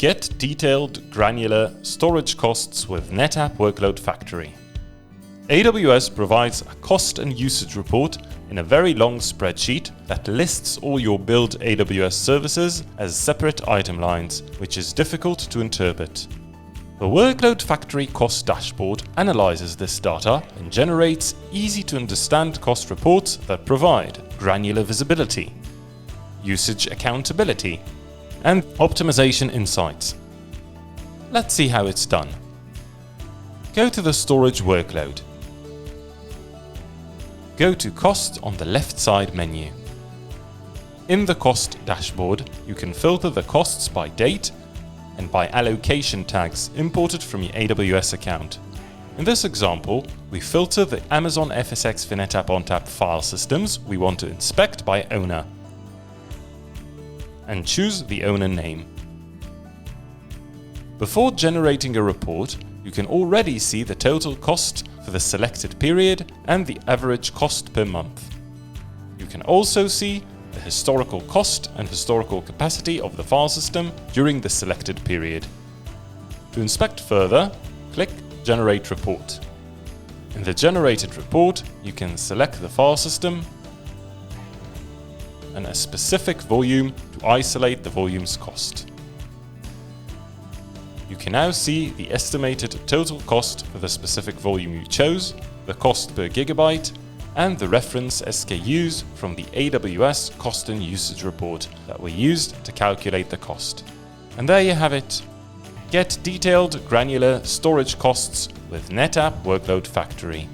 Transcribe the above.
Get detailed, granular storage costs with NetApp Workload Factory. AWS provides a cost and usage report in a very long spreadsheet that lists all your build AWS services as separate item lines, which is difficult to interpret. The Workload Factory cost dashboard analyzes this data and generates easy-to-understand cost reports that provide granular visibility, usage accountability, and optimization insights. Let's see how it's done. Go to the storage workload. Go to Cost on the left side menu. In the cost dashboard, you can filter the costs by date and by allocation tags imported from your AWS account. In this example, we filter the Amazon FSx for NetApp ONTAP file systems we want to inspect by owner and choose the owner name. Before generating a report, you can already see the total cost for the selected period and the average cost per month. You can also see the historical cost and historical capacity of the file system during the selected period. To inspect further, click Generate Report. In the generated report, you can select the file system and a specific volume to isolate the volume's cost. You can now see the estimated total cost for the specific volume you chose, the cost per gigabyte, and the reference SKUs from the AWS cost and usage report that were used to calculate the cost. And there you have it. Get detailed, granular storage costs with NetApp Workload Factory.